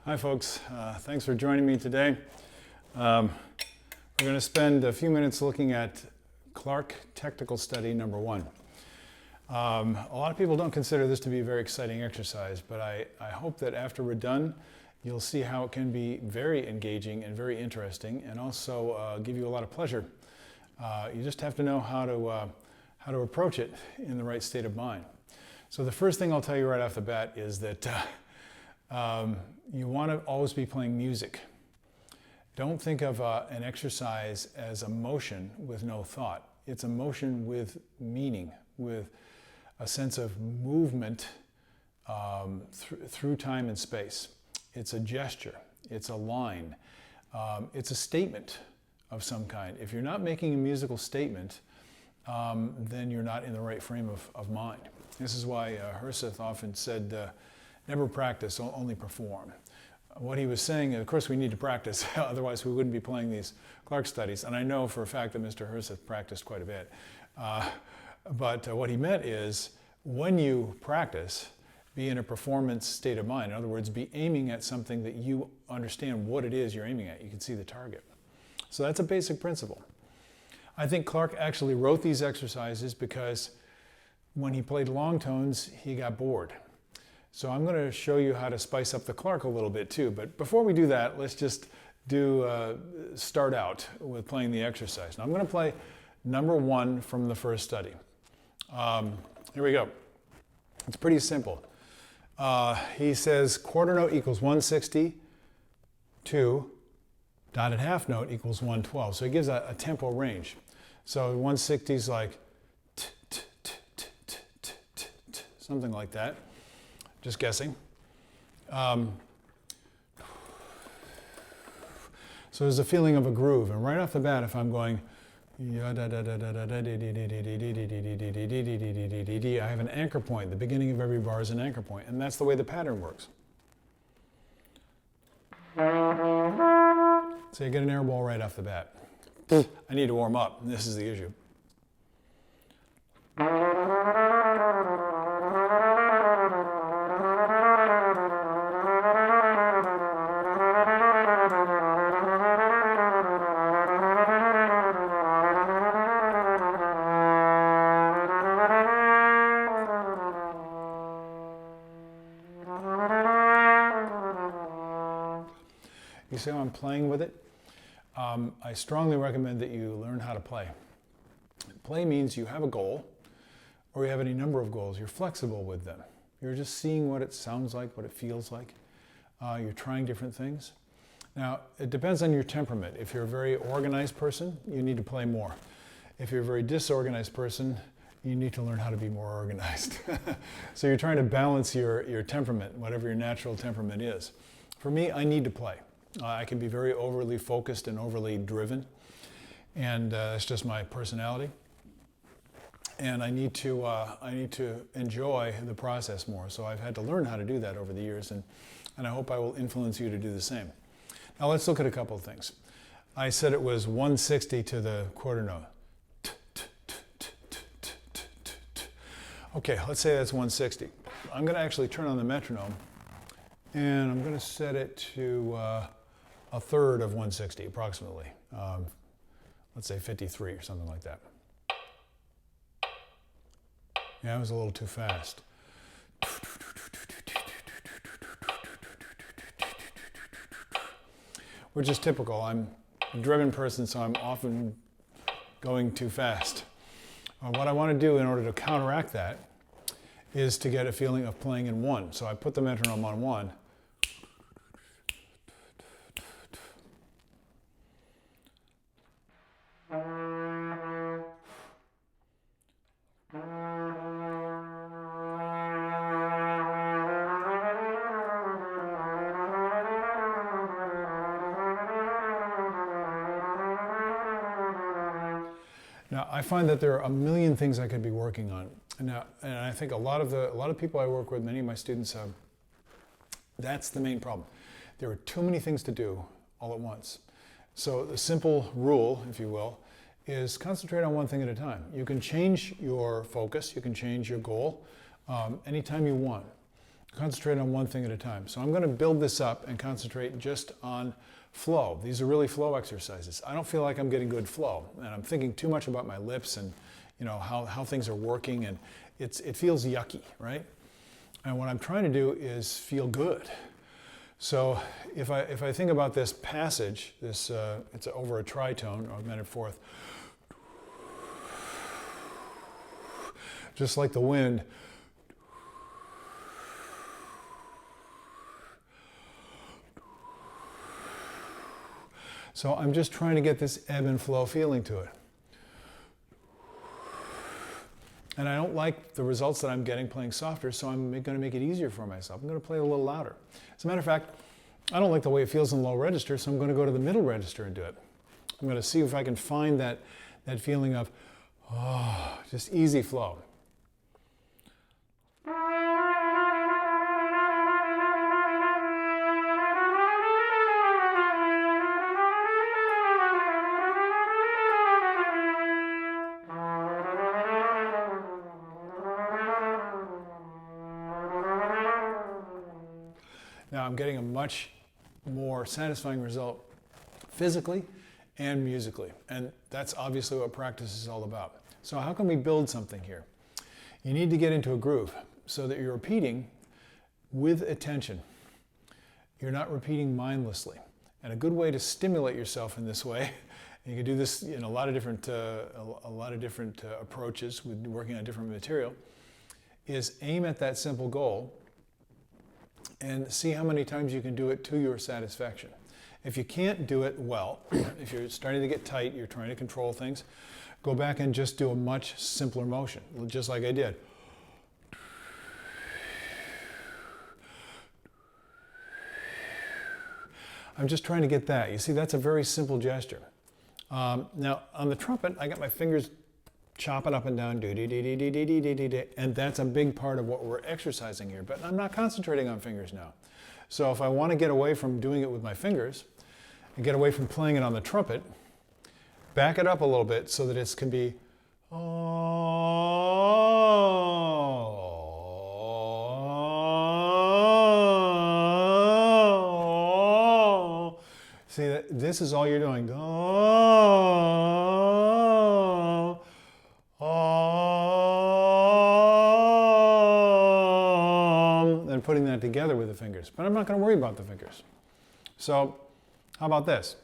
Hi folks, thanks for joining me today. We're going to spend a few minutes looking at Clarke Technical Study number 1. A lot of people don't consider this to be a very exciting exercise, but I hope that after we're done, you'll see how it can be very engaging and very interesting, and also give you a lot of pleasure. You just have to know how to approach it in the right state of mind. So the first thing I'll tell you right off the bat is that you want to always be playing music. Don't think of an exercise as a motion with no thought. It's a motion with meaning, with a sense of movement through time and space. It's a gesture, it's a line, it's a statement of some kind. If you're not making a musical statement, then you're not in the right frame of mind. This is why Herbert often said, never practice, only perform. What he was saying, of course we need to practice, otherwise we wouldn't be playing these Clarke studies. And I know for a fact that Mr. Herbert practiced quite a bit. But what he meant is, when you practice, be in a performance state of mind. In other words, be aiming at something that you understand what it is you're aiming at. You can see the target. So that's a basic principle. I think Clarke actually wrote these exercises because when he played long tones, he got bored. So I'm going to show you how to spice up the Clarke a little bit too. But before we do that, let's just start out with playing the exercise. Now I'm going to play number 1 from the first study. Here we go. It's pretty simple. He says quarter note equals 162, dotted half note equals 112. So he gives a tempo range. So 160 is like something like that. Just guessing. So there's a feeling of a groove, and right off the bat, if I'm going, I have an anchor point. The beginning of every bar is an anchor point, and that's the way the pattern works. So you get an air ball right off the bat. I need to warm up, and this is the issue. You see how I'm playing with it? I strongly recommend that you learn how to play. Play means you have a goal, or you have any number of goals. You're flexible with them. You're just seeing what it sounds like, what it feels like. You're trying different things. Now, it depends on your temperament. If you're a very organized person, you need to play more. If you're a very disorganized person, you need to learn how to be more organized. So you're trying to balance your temperament, whatever your natural temperament is. For me, I need to play. I can be very overly focused and overly driven, and it's just my personality. And I need to enjoy the process more. So I've had to learn how to do that over the years, and I hope I will influence you to do the same. Now let's look at a couple of things. I said it was 160 to the quarter note. Okay, let's say that's 160. I'm going to actually turn on the metronome, and I'm going to set it to a third of 160 approximately. Let's say 53 or something like that. Yeah, it was a little too fast. Which is typical. I'm a driven person, so I'm often going too fast. What I want to do in order to counteract that is to get a feeling of playing in 1. So I put the metronome on 1. Now, I find that there are a million things I could be working on. Now, and I think a lot of people I work with, many of my students, that's the main problem. There are too many things to do all at once. So the simple rule, if you will, is concentrate on one thing at a time. You can change your focus, you can change your goal anytime you want. Concentrate on one thing at a time. So I'm going to build this up and concentrate just on flow. These are really flow exercises. I don't feel like I'm getting good flow, and I'm thinking too much about my lips and how things are working, and it feels yucky, right? And what I'm trying to do is feel good. So if I think about this passage, it's over a tritone, augmented fourth, just like the wind. So I'm just trying to get this ebb and flow feeling to it. And I don't like the results that I'm getting playing softer, so I'm going to make it easier for myself. I'm going to play a little louder. As a matter of fact, I don't like the way it feels in low register, so I'm going to go to the middle register and do it. I'm going to see if I can find that feeling of, just easy flow. Now I'm getting a much more satisfying result physically and musically, and that's obviously what practice is all about. So how can we build something here? You need to get into a groove so that you're repeating with attention. You're not repeating mindlessly. And a good way to stimulate yourself in this way, and you can do this in a lot of different approaches with working on different material, is aim at that simple goal and see how many times you can do it to your satisfaction. If you can't do it well, if you're starting to get tight, you're trying to control things, go back and just do a much simpler motion, just like I did. I'm just trying to get that. You see, that's a very simple gesture. Now, on the trumpet, I got my fingers chopping up and down, and that's a big part of what we're exercising here. But I'm not concentrating on fingers now. So if I want to get away from doing it with my fingers and get away from playing it on the trumpet, back it up a little bit so that it can be see, this is all you're doing. And putting that together with the fingers. But I'm not going to worry about the fingers. So, how about this?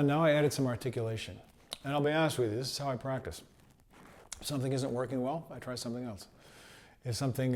Now I added some articulation. And I'll be honest with you, this is how I practice. If something isn't working well, I try something else. If something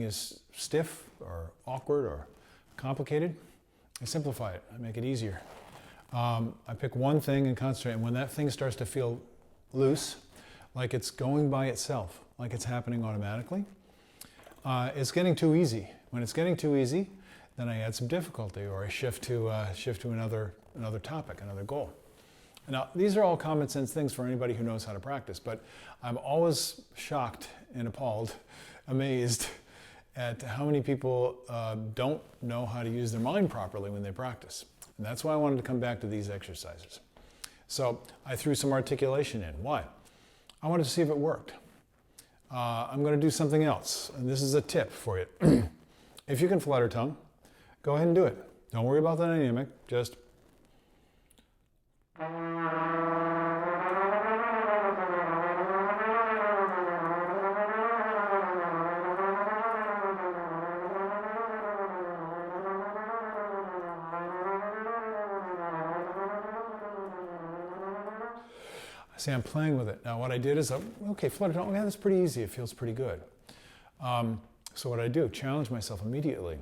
is stiff or awkward or complicated, I simplify it. I make it easier. I pick one thing and concentrate. And when that thing starts to feel loose, like it's going by itself, like it's happening automatically, it's getting too easy. When it's getting too easy, then I add some difficulty, or I shift to another topic, another goal. Now, these are all common sense things for anybody who knows how to practice, but I'm always shocked and appalled, amazed at how many people don't know how to use their mind properly when they practice. And that's why I wanted to come back to these exercises. So I threw some articulation in. Why? I wanted to see if it worked. I'm going to do something else, and this is a tip for you. If you can flutter tongue, go ahead and do it. Don't worry about the dynamic, just see, I'm playing with it. Now what I did is, okay, flutter tone, yeah, that's pretty easy. It feels pretty good. So what I do, challenge myself immediately.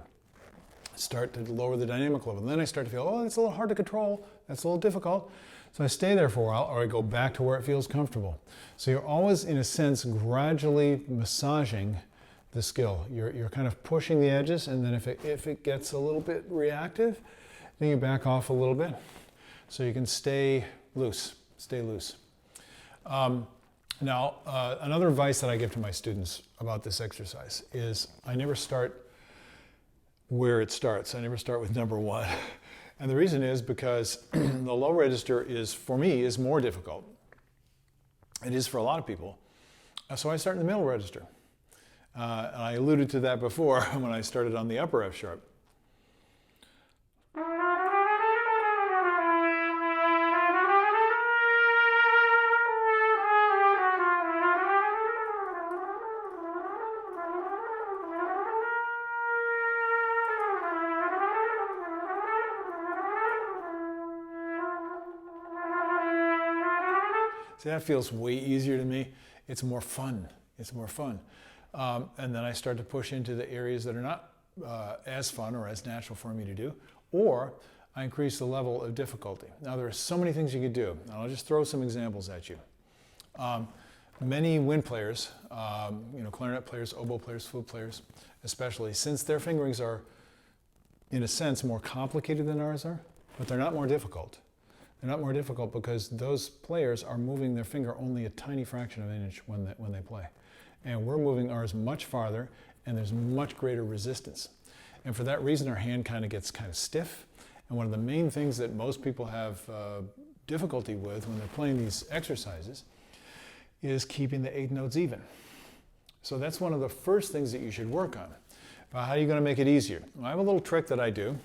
Start to lower the dynamic level. And then I start to feel, oh, it's a little hard to control. That's a little difficult. So I stay there for a while, or I go back to where it feels comfortable. So you're always, in a sense, gradually massaging the skill. You're kind of pushing the edges, and then if it gets a little bit reactive, then you back off a little bit. So you can stay loose. Stay loose. Now, another advice that I give to my students about this exercise is I never start where it starts. I never start with number one. And the reason is because the low register is, for me, is more difficult. It is for a lot of people. So I start in the middle register. And I alluded to that before when I started on the upper F sharp. See, that feels way easier to me. It's more fun. It's more fun. And then I start to push into the areas that are not as fun or as natural for me to do, or I increase the level of difficulty. Now, there are so many things you could do. And I'll just throw some examples at you. Many wind players, clarinet players, oboe players, flute players, especially, since their fingerings are, in a sense, more complicated than ours are, but they're not more difficult. They're not more difficult because those players are moving their finger only a tiny fraction of an inch when they play. And we're moving ours much farther, and there's much greater resistance. And for that reason, our hand gets kind of stiff. And one of the main things that most people have difficulty with when they're playing these exercises is keeping the 8 notes even. So that's one of the first things that you should work on. How are you going to make it easier? Well, I have a little trick that I do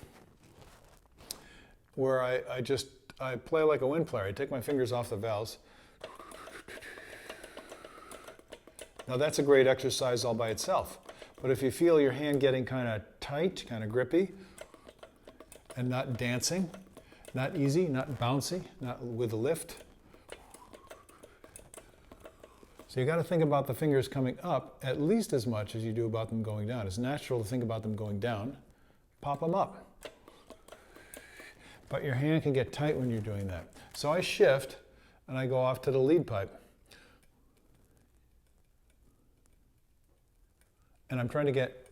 where I play like a wind player. I take my fingers off the valves. Now that's a great exercise all by itself. But if you feel your hand getting kind of tight, kind of grippy, and not dancing, not easy, not bouncy, not with a lift. So you got to think about the fingers coming up at least as much as you do about them going down. It's natural to think about them going down. Pop them up. But your hand can get tight when you're doing that. So I shift and I go off to the lead pipe. And I'm trying to get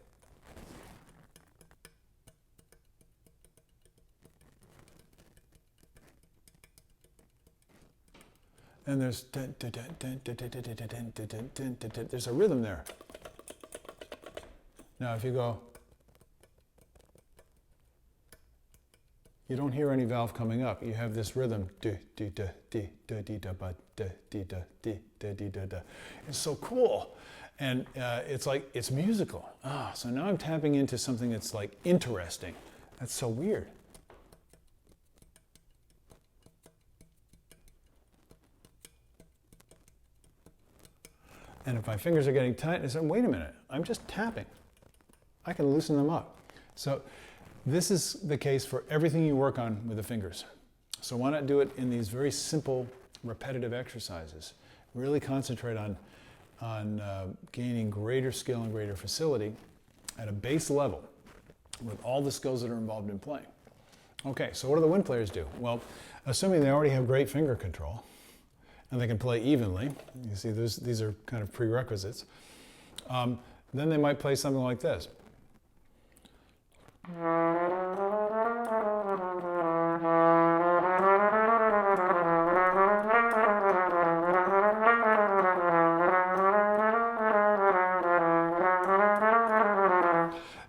and there's a rhythm there. Now if you go, you don't hear any valve coming up. You have this rhythm. It's so cool. And it's like, it's musical. So now I'm tapping into something that's like interesting. That's so weird. And if my fingers are getting tight, I say, wait a minute, I'm just tapping. I can loosen them up. So this is the case for everything you work on with the fingers. So why not do it in these very simple, repetitive exercises? Really concentrate on gaining greater skill and greater facility at a base level with all the skills that are involved in playing. Okay, so what do the wind players do? Well, assuming they already have great finger control and they can play evenly, you see these are kind of prerequisites, then they might play something like this.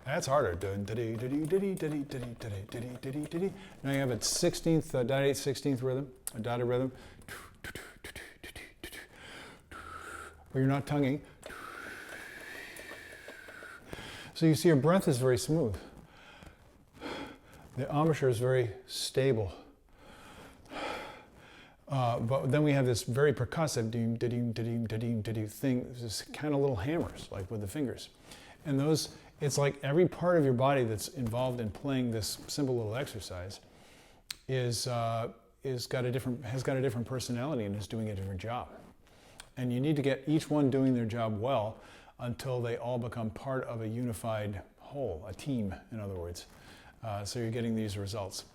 That's harder. Now you have a 16th, dotted 16th rhythm, a dotted rhythm, where you're not tonguing. So you see your breath is very smooth. The embouchure is very stable. But then we have this very percussive thing, just kind of little hammers, like with the fingers. And those, it's like every part of your body that's involved in playing this simple little exercise has got a different personality and is doing a different job. And you need to get each one doing their job well until they all become part of a unified whole, a team, in other words. So you're getting these results.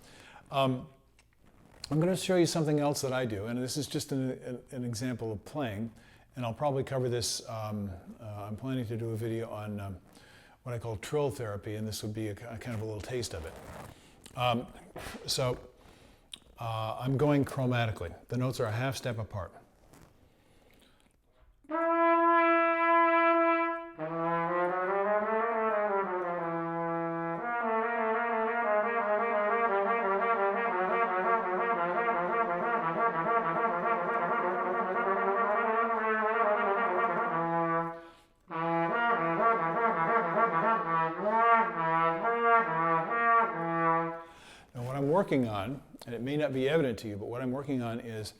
I'm going to show you something else that I do, and this is just an example of playing, and I'll probably cover this. I'm planning to do a video on what I call trill therapy, and this would be a kind of a little taste of it. I'm going chromatically. The notes are a half step apart. working on, and it may not be evident to you, but what I'm working on is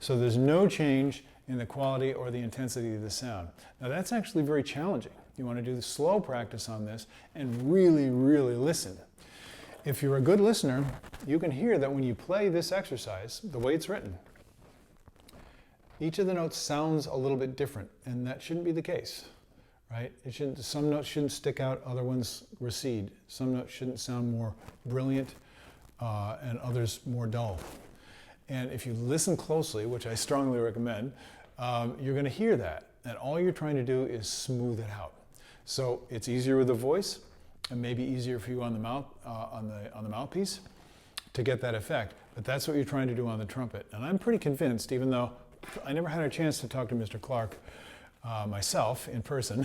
so there's no change in the quality or the intensity of the sound. Now that's actually very challenging. You want to do the slow practice on this and really, really listen. If you're a good listener, you can hear that when you play this exercise, the way it's written, each of the notes sounds a little bit different, and that shouldn't be the case, right? Some notes shouldn't stick out, other ones recede. Some notes shouldn't sound more brilliant, and others more dull. And if you listen closely, which I strongly recommend, you're going to hear that. And all you're trying to do is smooth it out. So it's easier with the voice, and maybe easier for you on the mouth, on the mouthpiece, to get that effect. But that's what you're trying to do on the trumpet. And I'm pretty convinced, even though I never had a chance to talk to Mr. Clarke myself in person.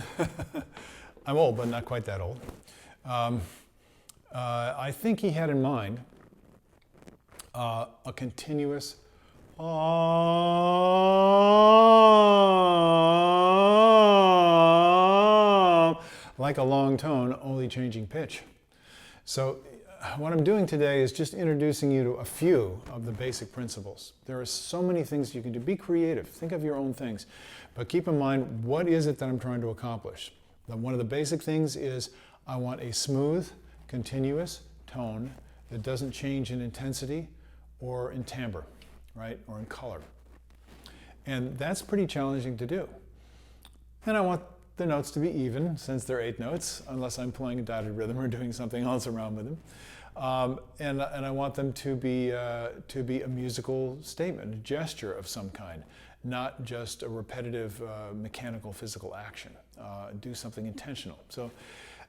I'm old, but not quite that old. I think he had in mind a continuous like a long tone, only changing pitch. So what I'm doing today is just introducing you to a few of the basic principles. There are so many things you can do. Be creative. Think of your own things. But keep in mind, what is it that I'm trying to accomplish? One of the basic things is I want a smooth, continuous tone that doesn't change in intensity or in timbre, right? Or in color. And that's pretty challenging to do. And I want the notes to be even, since they're 8 notes, unless I'm playing a dotted rhythm or doing something else around with them. And I want them to be a musical statement, a gesture of some kind, not just a repetitive mechanical physical action. Do something intentional. So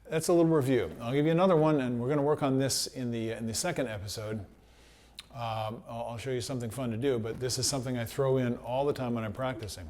that's a little review. I'll give you another one, and we're going to work on this in the second episode. I'll show you something fun to do, but this is something I throw in all the time when I'm practicing.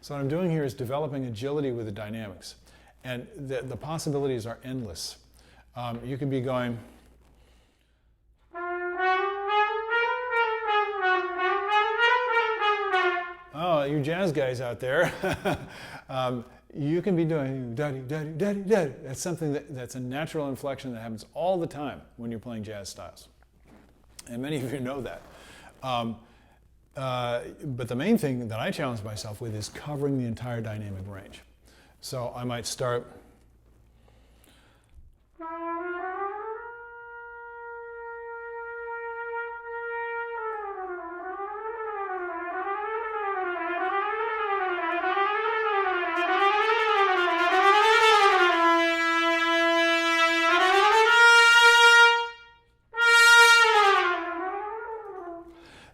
So what I'm doing here is developing agility with the dynamics. And the possibilities are endless. You could be going, oh, you jazz guys out there. You can be doing daddy, daddy, daddy, daddy. That's something that's a natural inflection that happens all the time when you're playing jazz styles. And many of you know that. But the main thing that I challenge myself with is covering the entire dynamic range. So I might start.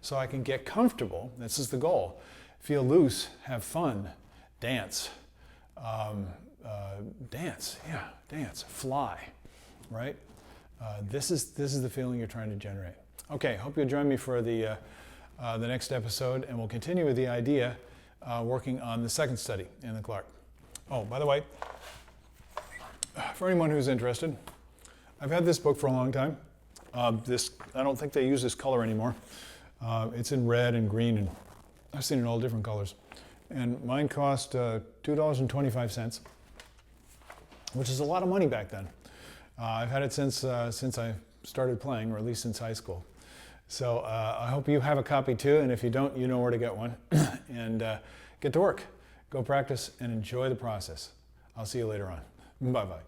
So I can get comfortable. This is the goal. Feel loose, have fun, dance. Dance, fly, right? This is the feeling you're trying to generate. Okay, hope you'll join me for the next episode, and we'll continue with the idea working on the second study in the Clarke. Oh, by the way, for anyone who's interested, I've had this book for a long time. I don't think they use this color anymore. It's in red and green, and I've seen it in all different colors. And mine cost $2.25, which is a lot of money back then. I've had it since I started playing, or at least since high school. So I hope you have a copy too, and if you don't, you know where to get one. And get to work. Go practice and enjoy the process. I'll see you later on. Bye-bye.